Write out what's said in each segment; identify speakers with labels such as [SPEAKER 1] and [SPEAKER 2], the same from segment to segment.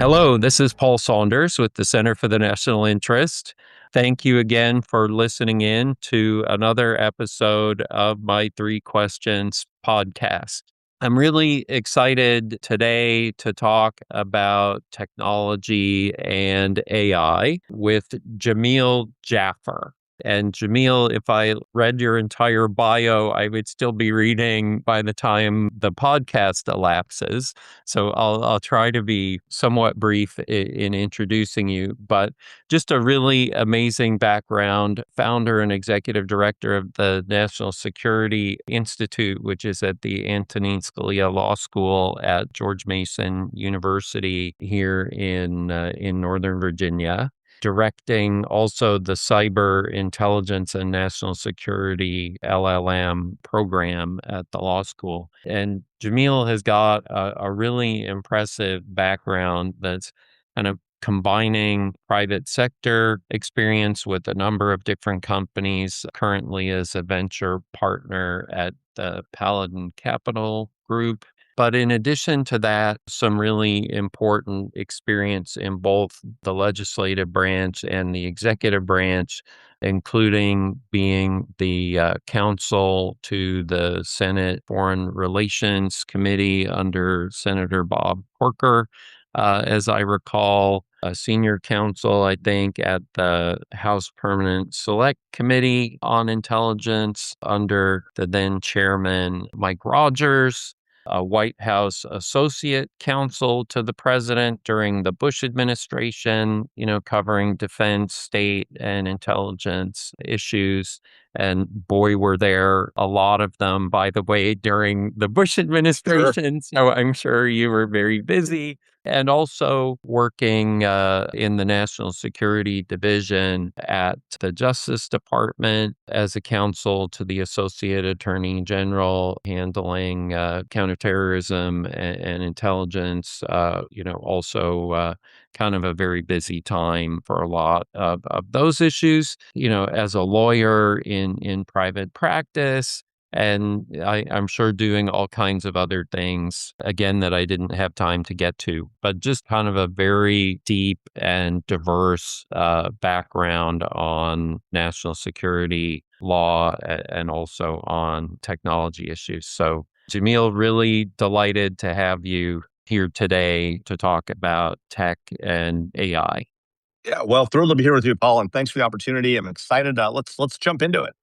[SPEAKER 1] Hello, this is Paul Saunders with the Center for the National Interest. Thank you again for listening in to another episode of my Three Questions podcast. I'm really excited today to talk about technology and AI with Jamil Jaffer. And Jamil, if I read your entire bio, I would still be reading by the time the podcast elapses. So I'll try to be somewhat brief in introducing you, but just a really amazing background, founder and executive director of the National Security Institute, which is at the Antonin Scalia Law School at George Mason University here in Northern Virginia. Directing also the Cyber Intelligence and National Security LLM program at the law school. And Jamil has got a really impressive background that's kind of combining private sector experience with a number of different companies, currently as a venture partner at the Paladin Capital Group. But in addition to that, some really important experience in both the legislative branch and the executive branch, including being the counsel to the Senate Foreign Relations Committee under Senator Bob Corker, as I recall, a senior counsel, I think, at the House Permanent Select Committee on Intelligence under the then chairman, Mike Rogers, a White House associate counsel to the president during the Bush administration, covering defense, state, and intelligence issues. And boy, were there a lot of them, by the way, during the Bush administration. So I'm sure you were very busy. And also working in the National Security Division at the Justice Department as a counsel to the Associate Attorney General, handling counterterrorism and intelligence. Also kind of a very busy time for a lot of those issues. As a lawyer in private practice. And I'm sure doing all kinds of other things, again, that I didn't have time to get to, but just kind of a very deep and diverse background on national security law and also on technology issues. So, Jamil, really delighted to have you here today to talk about tech and AI.
[SPEAKER 2] Yeah, well, thrilled to be here with you, Paul, and thanks for the opportunity. I'm excited. Let's jump into it.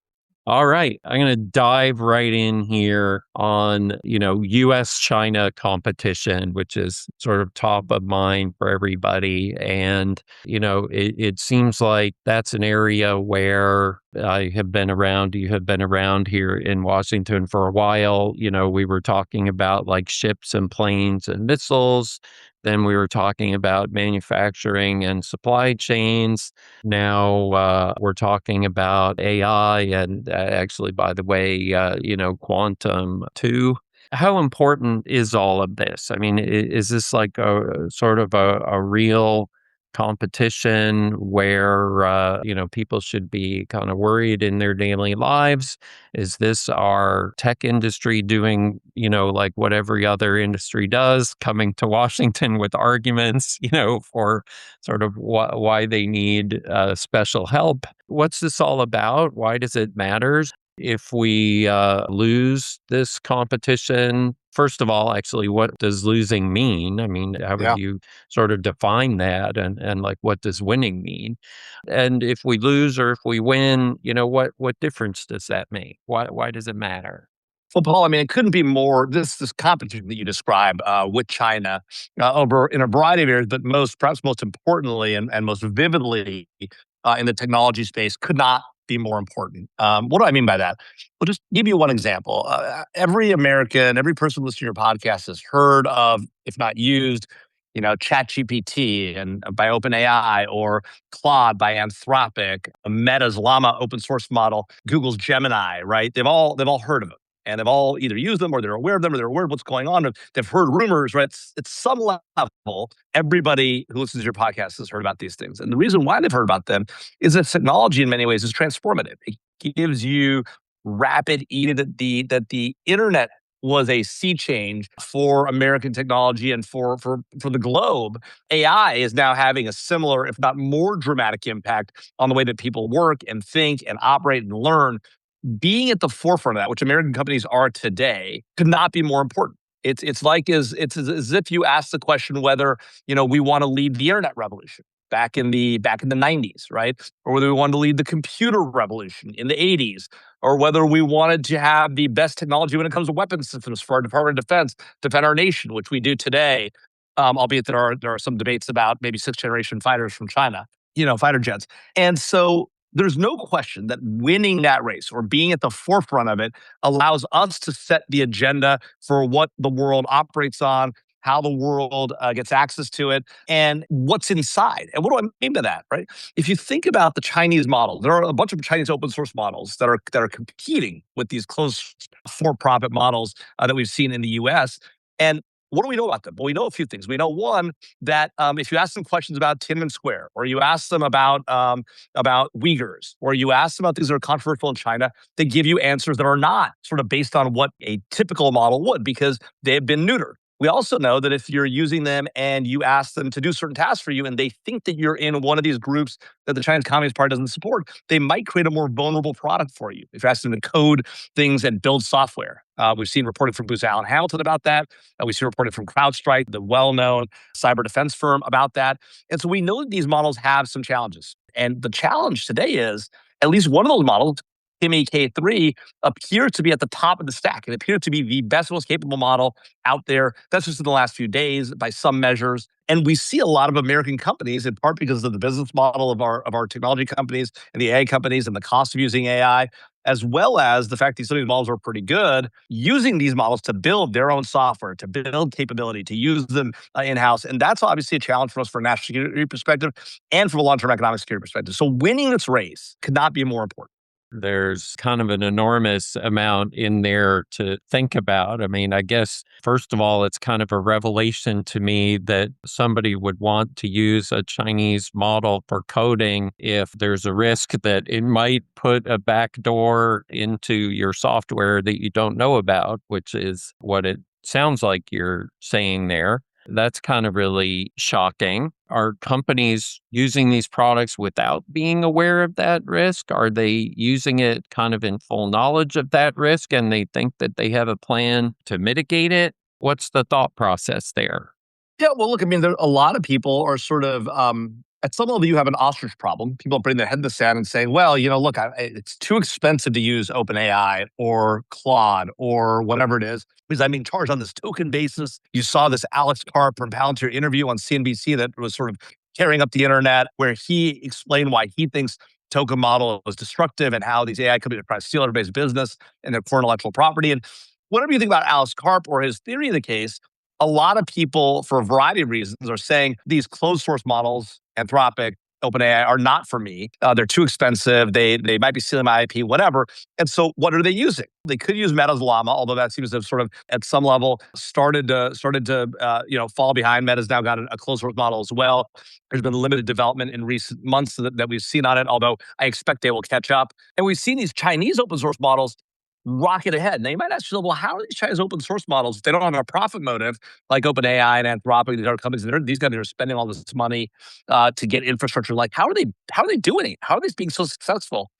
[SPEAKER 1] All right. I'm going to dive right in here on, US-China competition, which is sort of top of mind for everybody. And, it seems like that's an area where I have been around, you have been around here in Washington for a while. We were talking about like ships and planes and missiles. Then we were talking about manufacturing and supply chains. Now we're talking about AI and actually, by the way, quantum too. How important is all of this? I mean, is this like a sort of a real competition where, people should be kind of worried in their daily lives? Is this our tech industry doing, like what every other industry does, coming to Washington with arguments, for sort of why they need special help? What's this all about? Why does it matter? If we lose this competition, first of all, actually, what does losing mean? I mean, how would
[SPEAKER 2] Yeah.
[SPEAKER 1] you sort of define that? And like, what does winning mean? And if we lose or if we win, what difference does that make? Why does it matter?
[SPEAKER 2] Well, Paul, I mean, it couldn't be more. This competition that you describe with China over in a variety of areas, but perhaps most importantly and most vividly in the technology space, could not be more important. What do I mean by that? Well, just give you one example. Every American, every person listening to your podcast has heard of, if not used, ChatGPT and by OpenAI, or Claude by Anthropic, Meta's Llama open source model, Google's Gemini, right? They've all heard of it. And they've all either used them, or they're aware of them, or they're aware of what's going on. They've heard rumors, right? At some level, everybody who listens to your podcast has heard about these things. And the reason why they've heard about them is that technology, in many ways, is transformative. It gives you rapid, that the internet was a sea change for American technology and for the globe. AI is now having a similar, if not more dramatic impact on the way that people work and think and operate and learn. Being at the forefront of that, which American companies are today, could not be more important. It's as if you ask the question whether we want to lead the internet revolution back in the 90s, right? Or whether we wanted to lead the computer revolution in the 80s, or whether we wanted to have the best technology when it comes to weapons systems for our Department of Defense, defend our nation, which we do today. Albeit there are some debates about maybe sixth generation fighters from China, fighter jets. And so there's no question that winning that race or being at the forefront of it allows us to set the agenda for what the world operates on, how the world gets access to it, and what's inside. And what do I mean by that, right? If you think about the Chinese model, there are a bunch of Chinese open source models that are competing with these closed for-profit models that we've seen in the US. And what do we know about them? Well, we know a few things. We know one that if you ask them questions about Tiananmen Square, or you ask them about Uyghurs, or you ask them about things that are controversial in China, they give you answers that are not sort of based on what a typical model would, because they've been neutered. We also know that if you're using them and you ask them to do certain tasks for you and they think that you're in one of these groups that the Chinese Communist Party doesn't support, they might create a more vulnerable product for you. If you ask them to code things and build software. We've seen reporting from Booz Allen Hamilton about that. We've seen reporting from CrowdStrike, the well-known cyber defense firm, about that. And so we know that these models have some challenges. And the challenge today is at least one of those models, Kimi K3, appears to be at the top of the stack. It appears to be the best, most capable model out there. That's just in the last few days by some measures. And we see a lot of American companies, in part because of the business model of our technology companies and the AI companies and the cost of using AI, as well as the fact that some of these models are pretty good, using these models to build their own software, to build capability, to use them in-house. And that's obviously a challenge for us from a national security perspective and from a long-term economic security perspective. So winning this race could not be more important.
[SPEAKER 1] There's kind of an enormous amount in there to think about. I mean, I guess, first of all, it's kind of a revelation to me that somebody would want to use a Chinese model for coding if there's a risk that it might put a backdoor into your software that you don't know about, which is what it sounds like you're saying there. That's kind of really shocking. Are companies using these products without being aware of that risk? Are they using it kind of in full knowledge of that risk and they think that they have a plan to mitigate it? What's the thought process there?
[SPEAKER 2] Yeah, well, look, I mean, a lot of people are sort of, at some level, you have an ostrich problem. People are putting their head in the sand and saying, well, look, it's too expensive to use OpenAI or Claude or whatever it is, because I'm being charged on this token basis. You saw this Alex Karp from Palantir interview on CNBC that was sort of tearing up the internet, where he explained why he thinks token model was destructive and how these AI companies are trying to steal everybody's business and their core intellectual property. And whatever you think about Alex Karp or his theory of the case, a lot of people, for a variety of reasons, are saying these closed source models, Anthropic, OpenAI, are not for me. They're too expensive. They might be stealing my IP, whatever. And so, what are they using? They could use Meta's Llama, although that seems to have sort of, at some level, started to fall behind. Meta's now got a closed source model as well. There's been limited development in recent months that we've seen on it, although I expect they will catch up. And we've seen these Chinese open source models rocket ahead. Now, you might ask yourself, well, how are these Chinese open source models, if they don't have a profit motive, like OpenAI and Anthropic, these other companies, these guys are spending all this money to get infrastructure. Like, how are they doing it? How are they being so successful?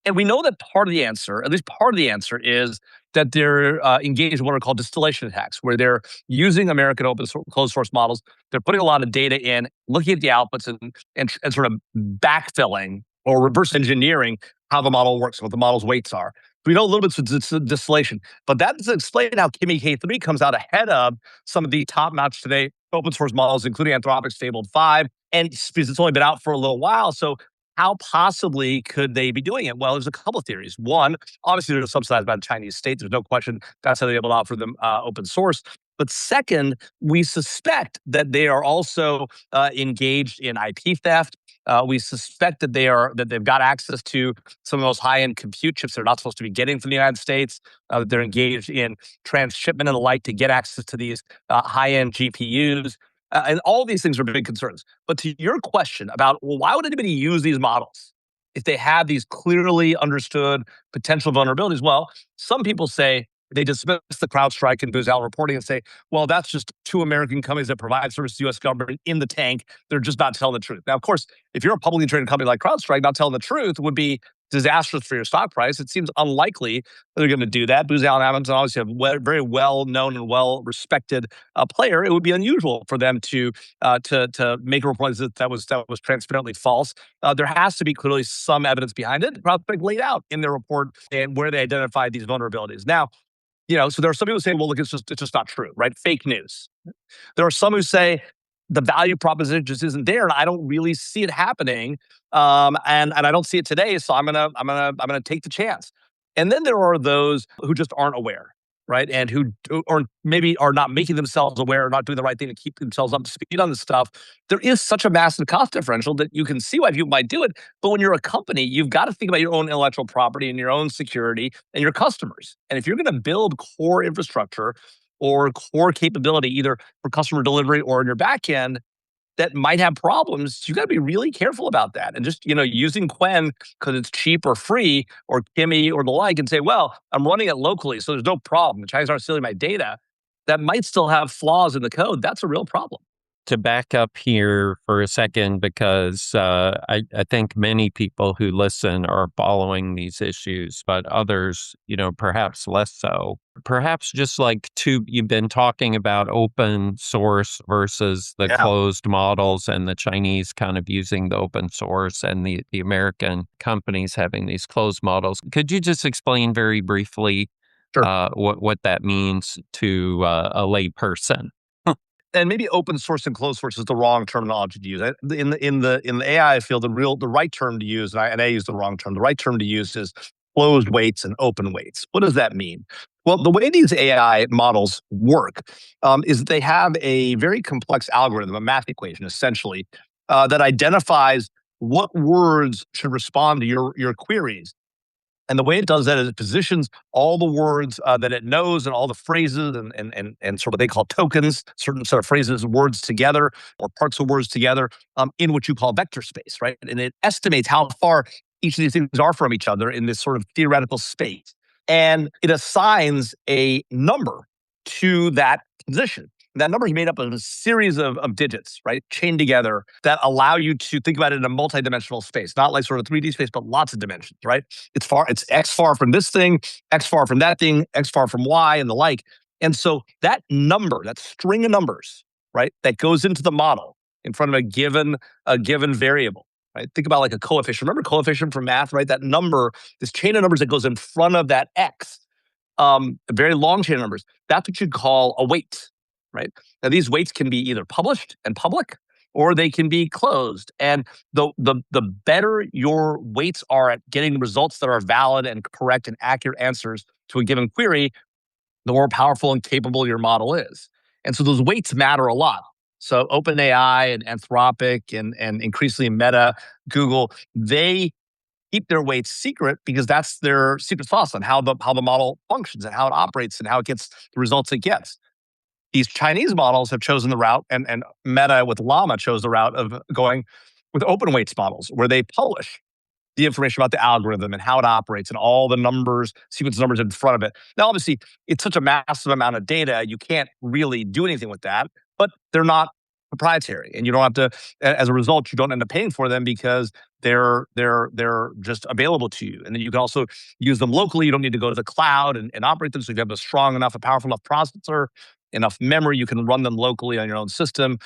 [SPEAKER 2] And we know that part of the answer, at least part of the answer, is that they're engaged in what are called distillation attacks, where they're using American closed source models. They're putting a lot of data in, looking at the outputs, and sort of backfilling or reverse engineering how the model works, what the model's weights are. We know a little bit of distillation, but that doesn't explain how Kimi K3 comes out ahead of some of the top-notch today open source models, including Anthropic's Fabled 5, and because it's only been out for a little while. So how possibly could they be doing it? Well, there's a couple of theories. One, obviously they're subsidized by the Chinese state. There's no question that's how they're able to offer them open source. But second, we suspect that they are also engaged in IP theft. We suspect that they've got access to some of those high-end compute chips they're not supposed to be getting from the United States. That they're engaged in transshipment and the like to get access to these high-end GPUs. And all these things are big concerns. But to your question about, well, why would anybody use these models if they have these clearly understood potential vulnerabilities? Well, some people say they dismiss the CrowdStrike and Booz Allen reporting and say, well, that's just two American companies that provide service to the U.S. government in the tank. They're just not telling the truth. Now, of course, if you're a publicly traded company like CrowdStrike, not telling the truth would be disastrous for your stock price. It seems unlikely that they're going to do that. Booz Allen Hamilton obviously a very well known and well respected player. It would be unusual for them to make a report that was transparently false. There has to be clearly some evidence behind it. CrowdStrike laid out in their report and where they identified these vulnerabilities. Now, so there are some people saying, well, look, it's just not true, right? Fake news. There are some who say the value proposition just isn't there, and I don't really see it happening. And I don't see it today, so I'm gonna take the chance. And then there are those who just aren't aware, right? And who or maybe are not making themselves aware, or not doing the right thing to keep themselves up to speed on this stuff. There is such a massive cost differential that you can see why people might do it. But when you're a company, you've got to think about your own intellectual property and your own security and your customers. And if you're going to build core infrastructure or core capability, either for customer delivery or in your back end, that might have problems, you got to be really careful about that. And just, using Quen because it's cheap or free or Kimmy or the like and say, well, I'm running it locally, so there's no problem. The Chinese aren't stealing my data. That might still have flaws in the code. That's a real problem.
[SPEAKER 1] To back up here for a second, because I think many people who listen are following these issues, but others, perhaps less so. Perhaps just like you've been talking about open source versus the
[SPEAKER 2] Yeah,
[SPEAKER 1] closed models, and the Chinese kind of using the open source, and the American companies having these closed models. Could you just explain very briefly
[SPEAKER 2] sure.
[SPEAKER 1] what that means to a lay person?
[SPEAKER 2] And maybe open source and closed source is the wrong terminology to use. In the AI field, the right term to use, and I use the wrong term. The right term to use is closed weights and open weights. What does that mean? Well, the way these AI models work is that they have a very complex algorithm, a math equation, essentially, that identifies what words should respond to your queries. And the way it does that is it positions all the words that it knows and all the phrases and sort of what they call tokens, certain sort of phrases and words together or parts of words together in what you call vector space, right? And it estimates how far each of these things are from each other in this sort of theoretical space. And it assigns a number to that position. That number is made up of a series of digits, right, chained together that allow you to think about it in a multidimensional space, not like sort of 3D space, but lots of dimensions, right? It's X far from this thing, X far from that thing, X far from Y, and the like. And so that number, that string of numbers, right, that goes into the model in front of a given variable, right? Think about like a coefficient. Remember coefficient from math, right? That number, this chain of numbers that goes in front of that X, a very long chain of numbers. That's what you'd call a weight, right? Now, these weights can be either published and public, or they can be closed. And the better your weights are at getting results that are valid and correct and accurate answers to a given query, the more powerful and capable your model is. And so those weights matter a lot. So OpenAI and Anthropic and increasingly Meta, Google, they keep their weights secret because that's their secret sauce on how the model functions and how it operates and how it gets the results it gets. These Chinese models have chosen the route, and Meta with Llama chose the route of going with open weights models, where they publish the information about the algorithm and how it operates and all the numbers, sequence numbers in front of it. Now, obviously, it's such a massive amount of data, you can't really do anything with that, but they're not proprietary. And you don't have to, as a result, you don't end up paying for them because they're just available to you. And then you can also use them locally. You don't need to go to the cloud and operate them. So if you have a strong enough, a powerful enough processor, enough memory, you can run them locally on your own system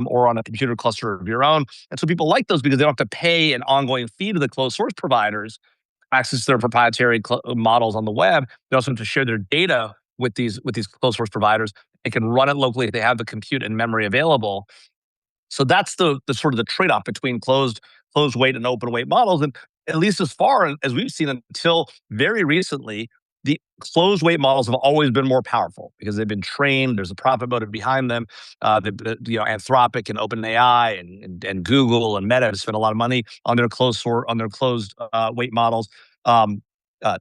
[SPEAKER 2] or on a computer cluster of your own. And so people like those because they don't have to pay an ongoing fee to the closed source providers access their proprietary models on the web. They also have to share their data with these closed source providers. They can run it locally if they have the compute and memory available. So that's the sort of the trade-off between closed weight and open weight models. And at least as far as we've seen until very recently, the closed weight models have always been more powerful because they've been trained. There's a profit motive behind them. Anthropic and OpenAI and Google and Meta have spent a lot of money on their closed weight models,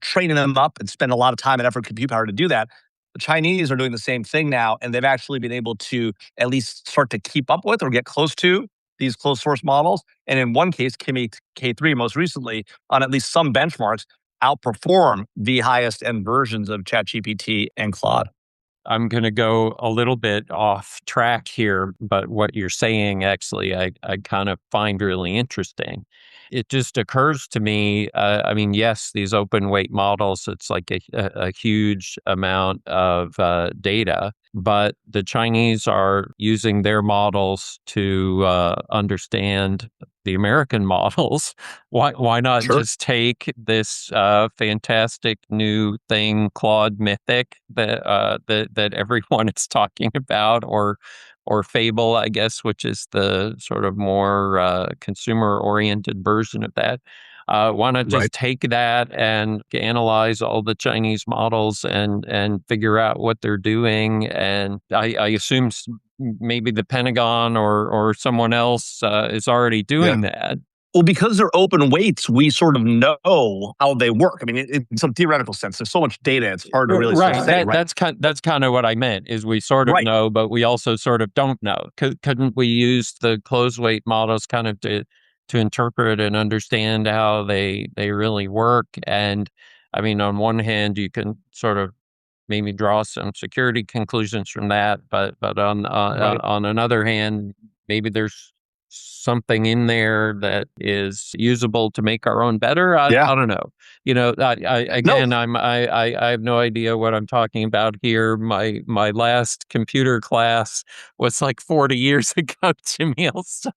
[SPEAKER 2] training them up and spend a lot of time and effort, and compute power to do that. The Chinese are doing the same thing now, and they've actually been able to at least start to keep up with or get close to these closed source models. And in one case, Kimi K3 most recently, on at least some benchmarks, outperform the highest end versions of ChatGPT and Claude.
[SPEAKER 1] I'm going to go a little bit off track here, but what you're saying actually, I kind of find really interesting. It just occurs to me, I mean, yes, these open weight models, it's like a huge amount of data, but the Chinese are using their models to understand the American models. Why not
[SPEAKER 2] Sure.
[SPEAKER 1] just take this fantastic new thing, Claude Mythic, that everyone is talking about, or Fable, I guess, which is the sort of more consumer-oriented version of that. Why not
[SPEAKER 2] Right.
[SPEAKER 1] just take that and analyze all the Chinese models and figure out what they're doing? And I assume maybe the Pentagon or someone else is already
[SPEAKER 2] Yeah.
[SPEAKER 1] doing that.
[SPEAKER 2] Well, because they're open weights, we sort of know how they work. I mean, in some theoretical sense, there's so much data, it's hard to really sort of
[SPEAKER 1] Right.
[SPEAKER 2] say, right?
[SPEAKER 1] That's kind of what I meant. Is we sort of
[SPEAKER 2] Right.
[SPEAKER 1] know, but we also sort of don't know. Couldn't we use the closed weight models kind of to interpret and understand how they really work? And I mean, on one hand, you can sort of maybe draw some security conclusions from that, but
[SPEAKER 2] Right.
[SPEAKER 1] on another hand, maybe there's something in there that is usable to make our own better.
[SPEAKER 2] Yeah.
[SPEAKER 1] I don't know.
[SPEAKER 2] No.
[SPEAKER 1] Again, I have no idea what I'm talking about here. My last computer class was like 40 years ago, Jamil. So,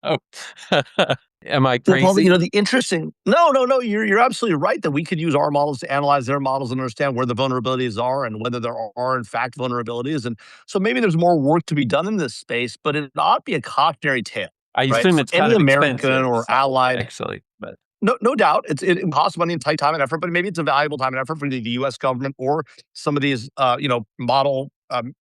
[SPEAKER 1] am I
[SPEAKER 2] Well, Paul,
[SPEAKER 1] crazy?
[SPEAKER 2] the interesting no, you're absolutely right that we could use our models to analyze their models and understand where the vulnerabilities are and whether there are in fact vulnerabilities. And so maybe there's more work to be done in this space, but it ought to be a cautionary tale,
[SPEAKER 1] I
[SPEAKER 2] right?
[SPEAKER 1] assume
[SPEAKER 2] For
[SPEAKER 1] it's kind
[SPEAKER 2] any
[SPEAKER 1] of
[SPEAKER 2] American
[SPEAKER 1] expensive,
[SPEAKER 2] or allied.
[SPEAKER 1] actually, but.
[SPEAKER 2] No doubt, it costs money and time and effort, but maybe it's a valuable time and effort for the U.S. government or some of these, model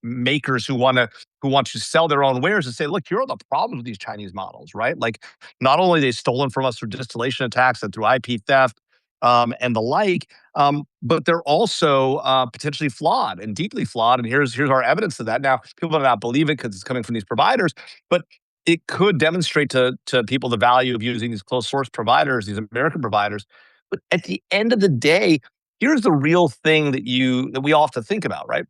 [SPEAKER 2] makers who want to sell their own wares and say, look, here are the problems with these Chinese models, right? Like, not only are they stolen from us through distillation attacks and through IP theft and the like, but they're also potentially flawed and deeply flawed. And here's our evidence of that. Now, people may not believe it because it's coming from these providers, but it could demonstrate to people the value of using these closed source providers, these American providers. But at the end of the day, here's the real thing that we all have to think about, right?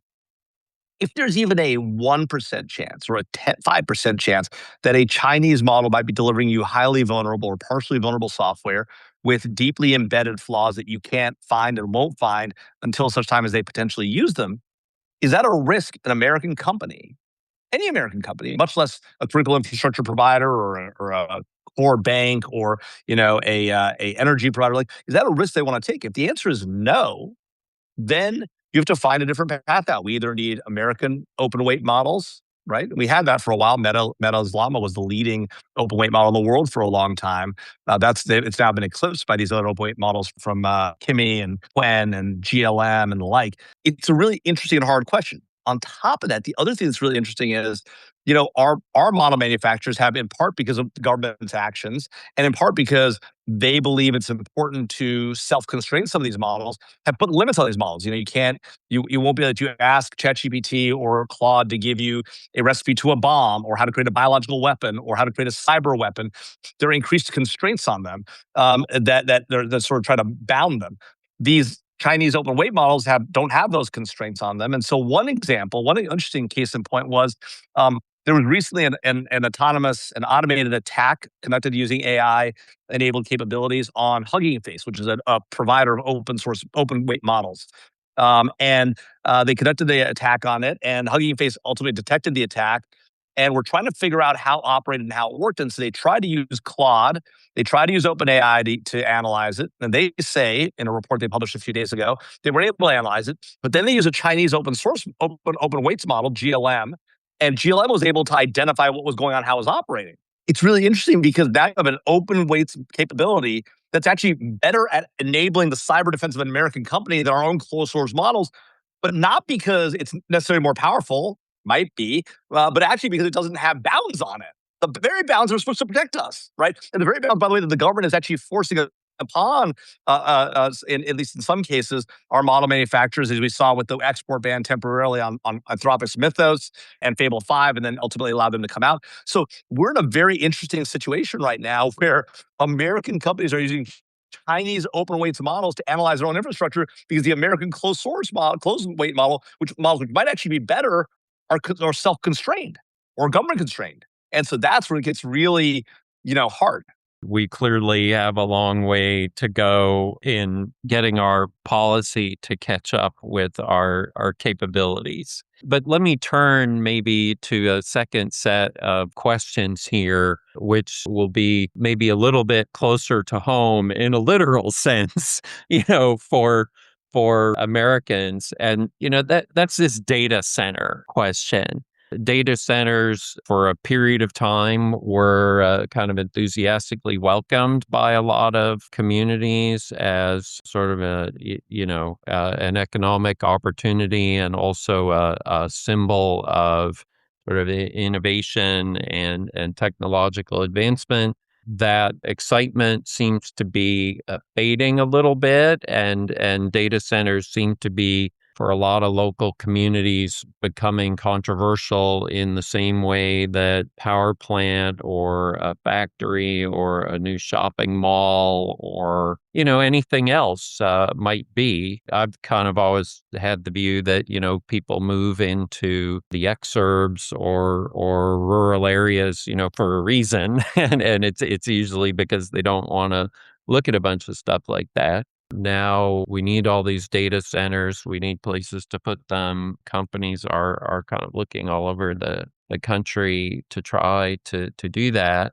[SPEAKER 2] If there's even a 1% chance or a 5% chance that a Chinese model might be delivering you highly vulnerable or partially vulnerable software with deeply embedded flaws that you can't find and won't find until such time as they potentially use them, is that a risk an American company, any American company, much less a critical infrastructure provider or a core bank or a energy provider, like, is that a risk they want to take? If the answer is no, then you have to find a different path out. We either need American open weight models, right? We had that for a while. Meta's Llama was the leading open weight model in the world for a long time. It's now been eclipsed by these other open weight models from Kimi and Quen and GLM and the like. It's a really interesting and hard question. On top of that, the other thing that's really interesting is, our model manufacturers have, in part because of the government's actions, and in part because they believe it's important to self-constrain some of these models, have put limits on these models. You won't be able to ask ChatGPT or Claude to give you a recipe to a bomb or how to create a biological weapon or how to create a cyber weapon. There are increased constraints on them that sort of try to bound them. These Chinese open weight models don't have those constraints on them. And so one example, one interesting case in point was there was recently an autonomous and automated attack conducted using AI enabled capabilities on Hugging Face, which is a provider of open source open weight models. And they conducted the attack on it, and Hugging Face ultimately detected the attack. And we're trying to figure out how it operated and how it worked. And so they tried to use Claude. They tried to use OpenAI to analyze it. And they say in a report they published a few days ago, they were able to analyze it. But then they use a Chinese open source open weights model, GLM, and GLM was able to identify what was going on, how it was operating. It's really interesting because now you have an open weights capability that's actually better at enabling the cyber defense of an American company than our own closed source models, but not because it's necessarily more powerful, might be, but actually because it doesn't have bounds on it. The very bounds are supposed to protect us, right? And the very bounds, by the way, that the government is actually forcing upon, at least in some cases, our model manufacturers, as we saw with the export ban temporarily on Anthropic's Mythos and Fable 5, and then ultimately allowed them to come out. So we're in a very interesting situation right now where American companies are using Chinese open weights models to analyze their own infrastructure because the American closed source model, closed weight model, which models which might actually be better, are self constrained or government constrained, and so that's where it gets really hard.
[SPEAKER 1] We clearly have a long way to go in getting our policy to catch up with our capabilities. But let me turn maybe to a second set of questions here, which will be maybe a little bit closer to home in a literal sense, for Americans. And that's this data center question. Data centers for a period of time were kind of enthusiastically welcomed by a lot of communities as sort of an economic opportunity, and also a symbol of sort of innovation and technological advancement. That excitement seems to be fading a little bit, and data centers seem to be, for a lot of local communities, becoming controversial in the same way that power plant or a factory or a new shopping mall or anything else might be. I've kind of always had the view that people move into the exurbs or rural areas for a reason, and it's usually because they don't want to look at a bunch of stuff like that. Now we need all these data centers. We need places to put them. Companies are kind of looking all over the country to try to do that.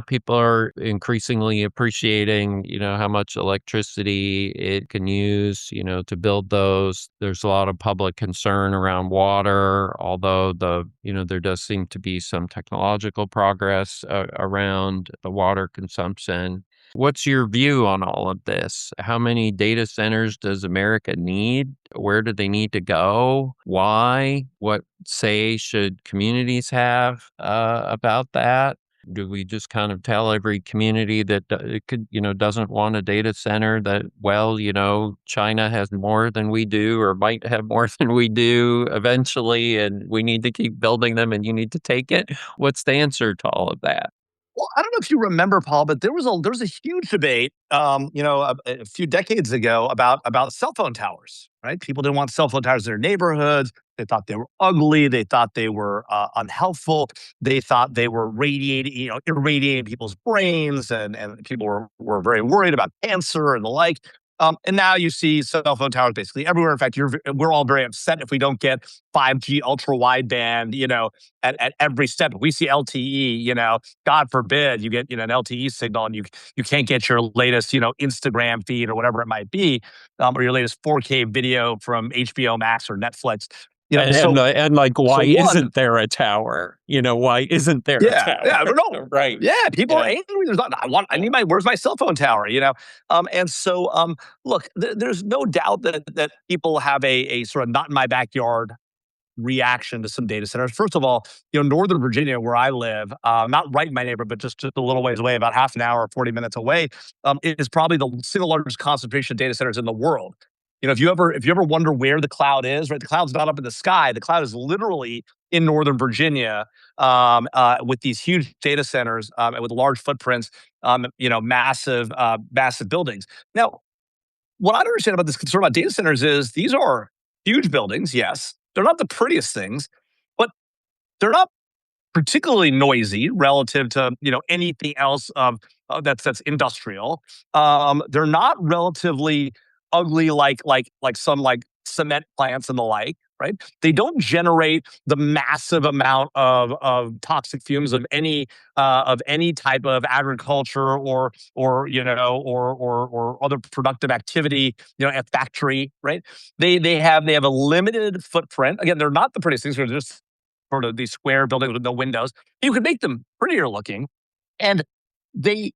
[SPEAKER 1] People are increasingly appreciating, how much electricity it can use, to build those. There's a lot of public concern around water, although there does seem to be some technological progress around the water consumption. What's your view on all of this? How many data centers does America need? Where do they need to go? Why? What say should communities have about that? Do we just kind of tell every community that doesn't want a data center that, well, China has more than we do, or might have more than we do eventually, and we need to keep building them and you need to take it? What's the answer to all of that?
[SPEAKER 2] Well, I don't know if you remember, Paul, but there was a huge debate, a few decades ago about cell phone towers. Right? People didn't want cell phone towers in their neighborhoods. They thought they were ugly. They thought they were unhelpful. They thought they were irradiating people's brains, and people were very worried about cancer and the like. And now you see cell phone towers basically everywhere. In fact, we're all very upset if we don't get 5G ultra wideband, at every step. If we see LTE, God forbid you get an LTE signal and you can't get your latest Instagram feed or whatever it might be, or your latest 4K video from HBO Max or Netflix.
[SPEAKER 1] And like,
[SPEAKER 2] So
[SPEAKER 1] why
[SPEAKER 2] one,
[SPEAKER 1] isn't there a tower? Why isn't there a
[SPEAKER 2] yeah,
[SPEAKER 1] tower?
[SPEAKER 2] yeah, no,
[SPEAKER 1] Right.
[SPEAKER 2] yeah. People are
[SPEAKER 1] Yeah.
[SPEAKER 2] angry. I need where's my cell phone tower? And so look, there's no doubt that people have a sort of not in my backyard reaction to some data centers. First of all, Northern Virginia, where I live, not right in my neighborhood, but just a little ways away, about half an hour, 40 minutes away, is probably the single largest concentration of data centers in the world. If you ever wonder where the cloud is, right? The cloud's not up in the sky. The cloud is literally in Northern Virginia, with these huge data centers, with large footprints, massive buildings. Now, what I don't understand about this concern about data centers is these are huge buildings. Yes, they're not the prettiest things, but they're not particularly noisy relative to anything else that's industrial. They're not relatively ugly like some like cement plants and the like. Right? They don't generate the massive amount of toxic fumes of any type of agriculture or other productive activity. At factory. Right? They have a limited footprint. Again, they're not the prettiest things. They're just sort of these square buildings with no windows. You could make them prettier looking, and they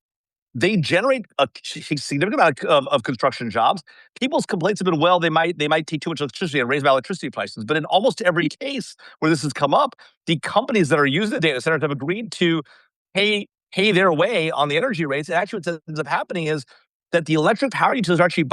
[SPEAKER 2] they generate a significant amount of construction jobs. People's complaints have been, well, they might take too much electricity and raise my electricity prices. But in almost every case where this has come up, the companies that are using the data centers have agreed to pay their way on the energy rates. And actually, what ends up happening is that the electric power utilities are actually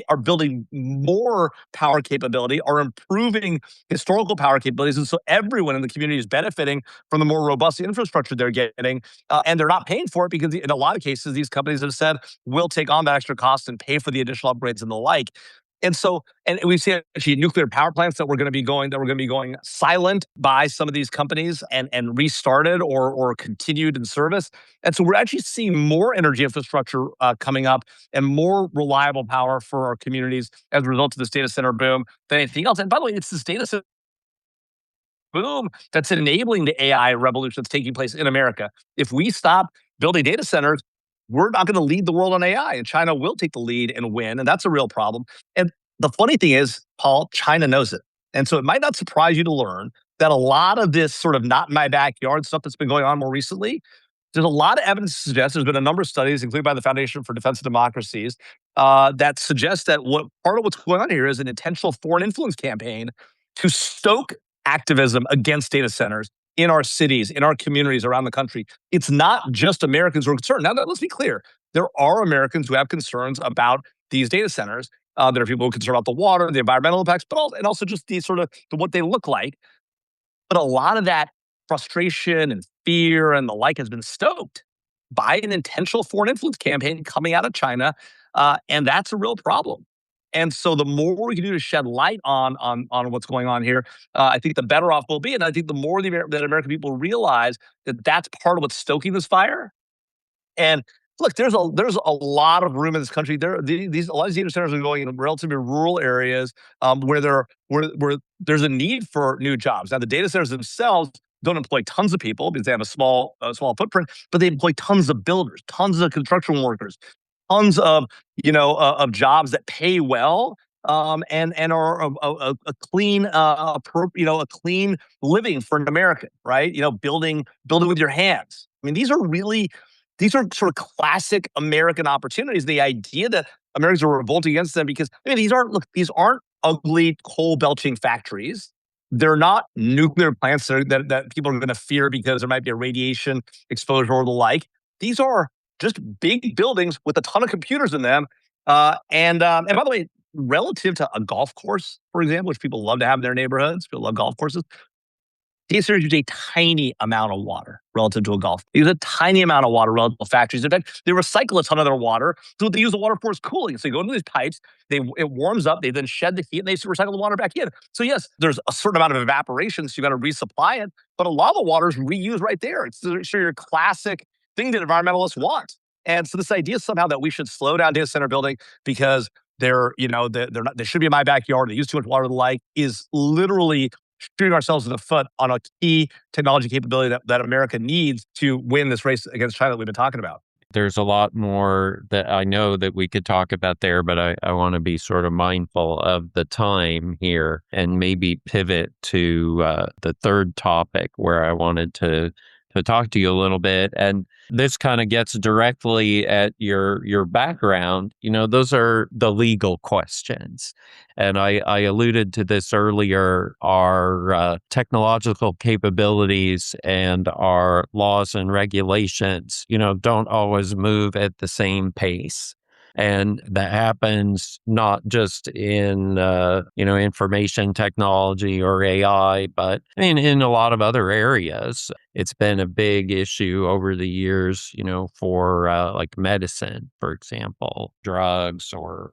[SPEAKER 2] are building more power capability, are improving historical power capabilities, and so everyone in the community is benefiting from the more robust infrastructure they're getting, and they're not paying for it because in a lot of cases these companies have said we'll take on that extra cost and pay for the additional upgrades and the like. And so, and we see actually nuclear power plants that we're going to be going silent by some of these companies and restarted or continued in service. And so we're actually seeing more energy infrastructure coming up and more reliable power for our communities as a result of this data center boom than anything else. And by the way, it's this data center boom that's enabling the AI revolution that's taking place in America. If we stop building data centers, we're not going to lead the world on AI, and China will take the lead and win, and that's a real problem. And the funny thing is, Paul, China knows it, and so it might not surprise you to learn that a lot of this sort of not in my backyard stuff that's been going on more recently, there's a lot of evidence to suggest there's been a number of studies, including by the Foundation for Defense of Democracies, that suggest that what part of what's going on here is an intentional foreign influence campaign to stoke activism against data centers in our cities, in our communities around the country. It's not just Americans who are concerned. Now, let's be clear. There are Americans who have concerns about these data centers. There are people who are concerned about the water, the environmental impacts, and also just the sort of what they look like. But a lot of that frustration and fear and the like has been stoked by an intentional foreign influence campaign coming out of China, and that's a real problem. And so, the more we can do to shed light on what's going on here, I think the better off we'll be. And I think the more that American people realize that that's part of what's stoking this fire, and look, there's a lot of room in this country. These a lot of these data centers are going in relatively rural areas where there's a need for new jobs. Now, the data centers themselves don't employ tons of people because they have a small footprint, but they employ tons of builders, tons of construction workers, tons of of jobs that pay well, and are a clean a clean living for an American, right? Building with your hands. I mean, these are sort of classic American opportunities. The idea that Americans are revolting against them because I mean, these aren't ugly coal belching factories. They're not nuclear plants that people are going to fear because there might be a radiation exposure or the like. These are just big buildings with a ton of computers in them. And by the way, relative to a golf course, for example, which people love to have in their neighborhoods, people love golf courses. These use a tiny amount of water relative to a golf. They use a tiny amount of water relative to factories. In fact, they recycle a ton of their water. So what they use the water for is cooling. So you go into these pipes, it warms up, they then shed the heat, and they recycle the water back in. So yes, there's a certain amount of evaporation, so you got to resupply it. But a lot of the water is reused right there. It's sure your classic thing that environmentalists want. And so this idea somehow that we should slow down data center building because they're not, they should be in my backyard, they use too much water, the like, is literally shooting ourselves in the foot on a key technology capability that America needs to win this race against China that we've been talking about.
[SPEAKER 1] There's a lot more that I know that we could talk about there, but I want to be sort of mindful of the time here and maybe pivot to the third topic where I wanted to talk to you a little bit. And this kind of gets directly at your background. Those are the legal questions. And I alluded to this earlier. Our technological capabilities and our laws and regulations, don't always move at the same pace. And that happens not just in, information technology or AI, but in a lot of other areas. It's been a big issue over the years, for like medicine, for example, drugs or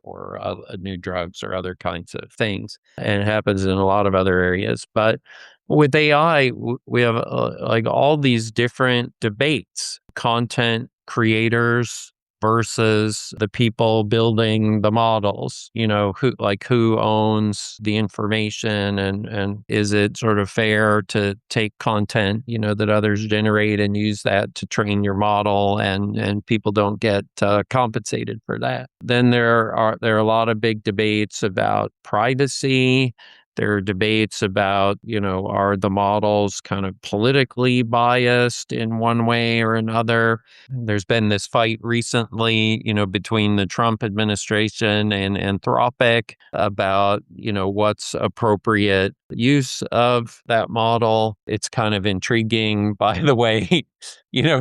[SPEAKER 1] new drugs or other kinds of things. And it happens in a lot of other areas. But with AI, we have like all these different debates, content creators versus the people building the models, who owns the information and is it sort of fair to take content, that others generate and use that to train your model and people don't get compensated for that. Then there are a lot of big debates about privacy There are debates about, are the models kind of politically biased in one way or another? There's been this fight recently, between the Trump administration and Anthropic about, what's appropriate use of that model. It's kind of intriguing, by the way,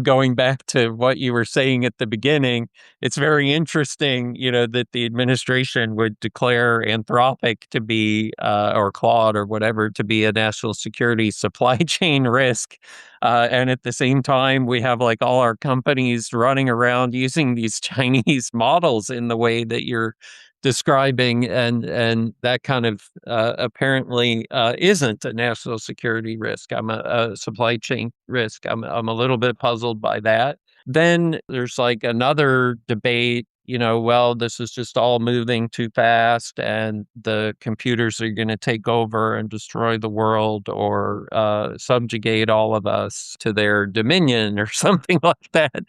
[SPEAKER 1] going back to what you were saying at the beginning, it's very interesting, that the administration would declare Anthropic to be, or Claude or whatever, to be a national security supply chain risk. And at the same time, we have like all our companies running around using these Chinese models in the way that you're describing, and that kind of apparently isn't a national security risk. I'm a supply chain risk. I'm a little bit puzzled by that. Then there's like another debate, well, this is just all moving too fast and the computers are going to take over and destroy the world, or subjugate all of us to their dominion or something like that.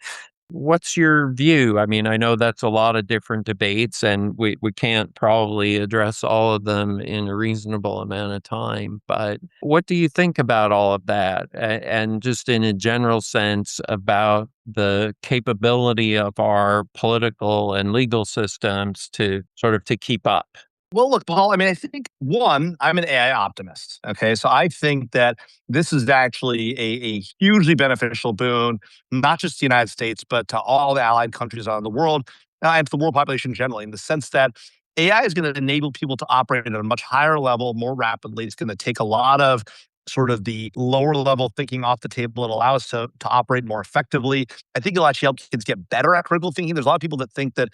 [SPEAKER 1] What's your view? I mean, I know that's a lot of different debates, and we can't probably address all of them in a reasonable amount of time. But what do you think about all of that? And just in a general sense, about the capability of our political and legal systems to sort of to keep up?
[SPEAKER 2] Well, look, Paul, I mean, I think one, I'm an AI optimist. Okay. So I think that this is actually a hugely beneficial boon, not just to the United States, but to all the allied countries around the world, and to the world population generally, in the sense that AI is going to enable people to operate at a much higher level more rapidly. It's going to take a lot of sort of the lower level thinking off the table. It'll allow us to operate more effectively. I think it'll actually help kids get better at critical thinking. There's a lot of people that think that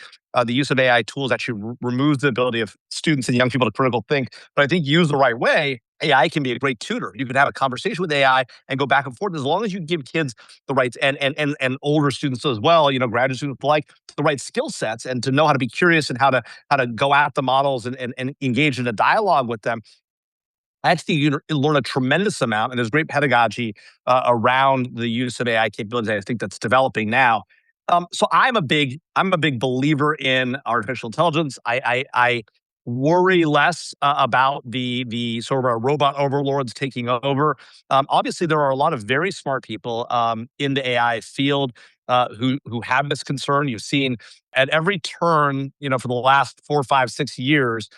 [SPEAKER 2] the use of AI tools actually removes the ability of students and young people to critical think. But I think used the right way, AI can be a great tutor. You can have a conversation with AI and go back and forth as long as you give kids the rights, and older students as well, graduate students alike, the right skill sets, and to know how to be curious and how to go at the models, and engage in a dialogue with them. I actually learn a tremendous amount, and there's great pedagogy around the use of AI capabilities. I think that's developing now. So I'm a big believer in artificial intelligence. I worry less about the sort of our robot overlords taking over. Obviously, there are a lot of very smart people in the AI field who have this concern. You've seen at every turn, for the last 4, 5, 6 years,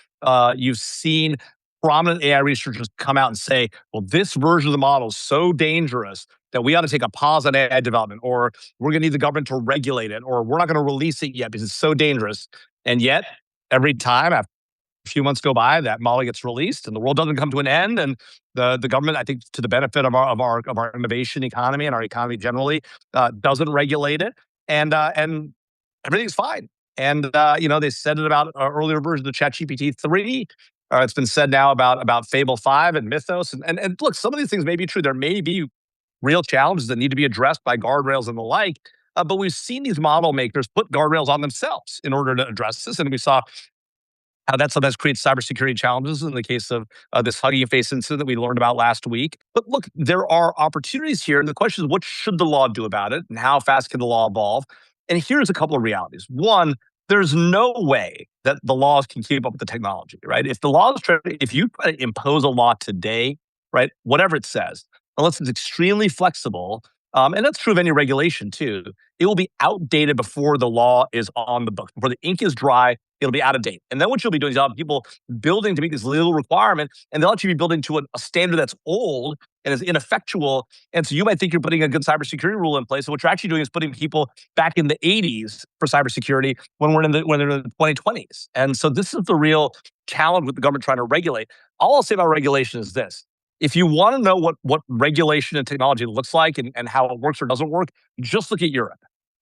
[SPEAKER 2] you've seen prominent AI researchers come out and say, well, this version of the model is so dangerous that we ought to take a pause on AI development, or we're going to need the government to regulate it, or we're not going to release it yet because it's so dangerous. And yet, every time after a few months go by, that model gets released and the world doesn't come to an end. And the government, I think, to the benefit of our innovation economy and our economy generally, doesn't regulate it. And everything's fine. And they said it about earlier versions of ChatGPT 3. It's been said now about Fable 5 and Mythos. And look, some of these things may be true. There may be real challenges that need to be addressed by guardrails and the like. But we've seen these model makers put guardrails on themselves in order to address this. And we saw how that sometimes creates cybersecurity challenges in the case of this Hugging Face incident that we learned about last week. But look, there are opportunities here. And the question is, what should the law do about it? And how fast can the law evolve? And here's a couple of realities. One, there's no way that the laws can keep up with the technology, right? If you try to impose a law today, right, whatever it says, unless it's extremely flexible, and that's true of any regulation too, it will be outdated before the law is on the books. Before the ink is dry, it'll be out of date. And then what you'll be doing is you'll have people building to meet this little requirement, and they'll actually be building to a standard that's old and is ineffectual. And so you might think you're putting a good cybersecurity rule in place. And what you're actually doing is putting people back in the 80s for cybersecurity when they're in the 2020s. And so this is the real challenge with the government trying to regulate. All I'll say about regulation is this. If you want to know what regulation and technology looks like, and how it works or doesn't work, just look at Europe,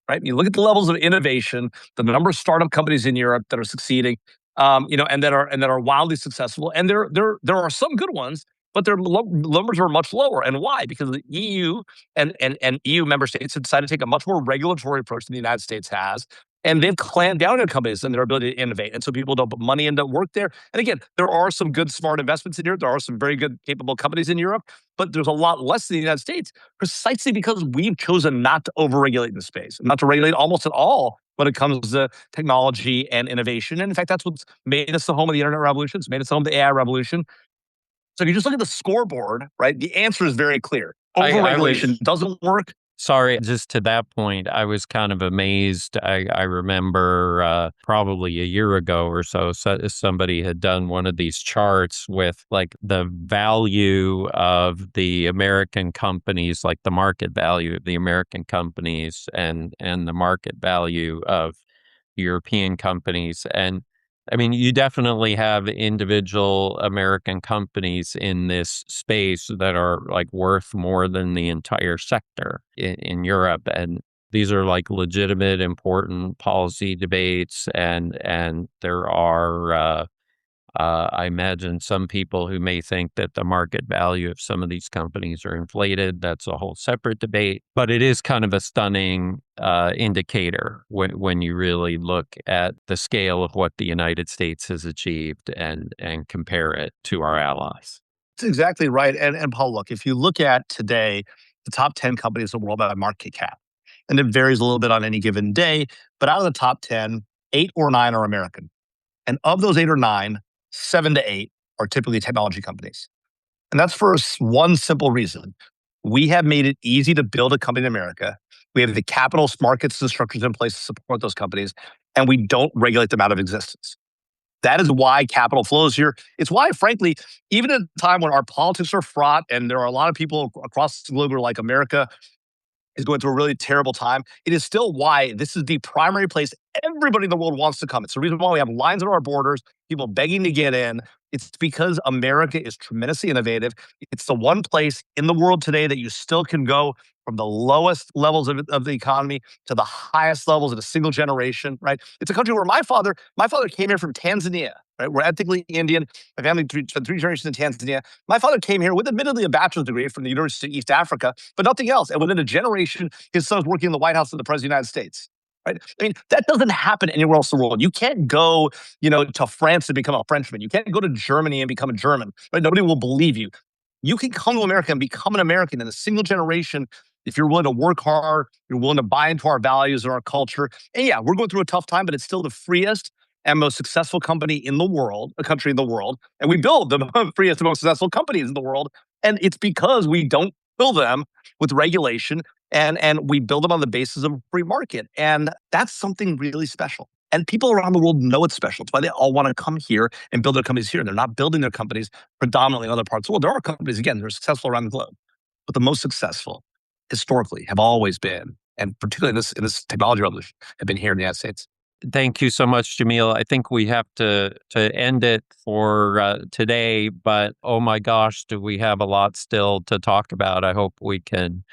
[SPEAKER 2] right? You look at the levels of innovation, the number of startup companies in Europe that are succeeding, and that are wildly successful. And there are some good ones, but their numbers are much lower. And why? Because the EU and EU member states have decided to take a much more regulatory approach than the United States has. And they've clamped down on companies and their ability to innovate. And so people don't put money into work there. And again, there are some good, smart investments in Europe. There are some very good, capable companies in Europe, but there's a lot less in the United States, precisely because we've chosen not to overregulate the space, not to regulate almost at all when it comes to technology and innovation. And in fact, that's what's made us the home of the internet revolution. It's made us the home of the AI revolution. So if you just look at the scoreboard, right, the answer is very clear.
[SPEAKER 1] I
[SPEAKER 2] Overregulation
[SPEAKER 1] was
[SPEAKER 2] doesn't work.
[SPEAKER 1] sorry, just to that point, I was kind of amazed. I remember probably a year ago or so, somebody had done one of these charts with like the value of the American companies, like the market value of the American companies and the market value of European companies. And I mean, you definitely have individual American companies in this space that are like worth more than the entire sector in Europe. And these are like legitimate, important policy debates. And there are, I imagine some people who may think that the market value of some of these companies are inflated. That's a whole separate debate, but it is kind of a stunning indicator when you really look at the scale of what the United States has achieved and compare it to our allies.
[SPEAKER 2] That's exactly right. And Paul, look, if you look at today, the top 10 companies in the world by market cap, and it varies a little bit on any given day, but out of the top 10, 8 or 9 are American. And of those 8 or 9, 7 to 8 are typically technology companies. And that's for one simple reason. We have made it easy to build a company in America. We have the capital markets and structures in place to support those companies, and we don't regulate them out of existence. That is why capital flows here. It's why, frankly, even at a time when our politics are fraught and there are a lot of people across the globe who are like, America is going through a really terrible time, it is still why this is the primary place everybody in the world wants to come. It's the reason why we have lines at our borders, people begging to get in. It's because America is tremendously innovative. It's the one place in the world today that you still can go from the lowest levels of the economy to the highest levels in a single generation, right? It's a country where my father came here from Tanzania, right? We're ethnically Indian. My family spent 3 generations in Tanzania. My father came here with admittedly a bachelor's degree from the University of East Africa, but nothing else. And within a generation, his son was working in the White House of the President of the United States. Right? I mean, that doesn't happen anywhere else in the world. You can't go, to France and become a Frenchman. You can't go to Germany and become a German. Right? Nobody will believe you. You can come to America and become an American in a single generation if you're willing to work hard, you're willing to buy into our values and our culture. And yeah, we're going through a tough time, but it's still the freest and most successful company in the world, a country in the world. And we build the freest and most successful companies in the world. And it's because we don't build them with regulation and we build them on the basis of a free market. And that's something really special. And people around the world know it's special. It's why they all want to come here and build their companies here. They're not building their companies predominantly in other parts of the world. There are companies, again, that are successful around the globe. But the most successful historically have always been, and particularly in this technology revolution, have been here in the United States.
[SPEAKER 1] Thank you so much, Jamil. I think we have to end it for today, but oh my gosh, do we have a lot still to talk about. I hope we can,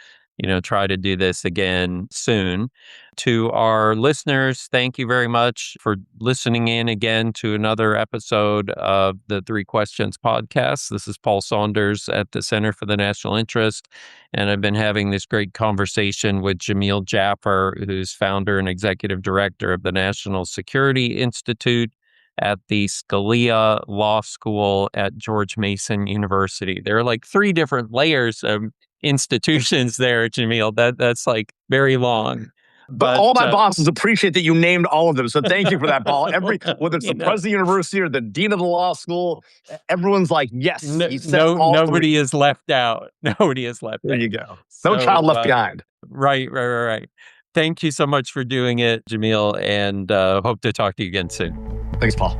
[SPEAKER 1] try to do this again soon. To our listeners, thank you very much for listening in again to another episode of the Three Questions podcast. This is Paul Saunders at the Center for the National Interest, and I've been having this great conversation with Jamil Jaffer, who's founder and executive director of the National Security Institute at the Scalia Law School at George Mason University. There are like 3 different layers of institutions there, Jamil. That's like very long.
[SPEAKER 2] But
[SPEAKER 1] But
[SPEAKER 2] all my bosses appreciate that you named all of them. So thank you for that, Paul. Whether it's the president of the university or the dean of the law school, everyone's like, yes, he said all 3.
[SPEAKER 1] Nobody is left out. Nobody is left
[SPEAKER 2] There
[SPEAKER 1] out.
[SPEAKER 2] you go. No child left behind.
[SPEAKER 1] Right. Thank you so much for doing it, Jamil, and hope to talk to you again soon.
[SPEAKER 2] Thanks, Paul.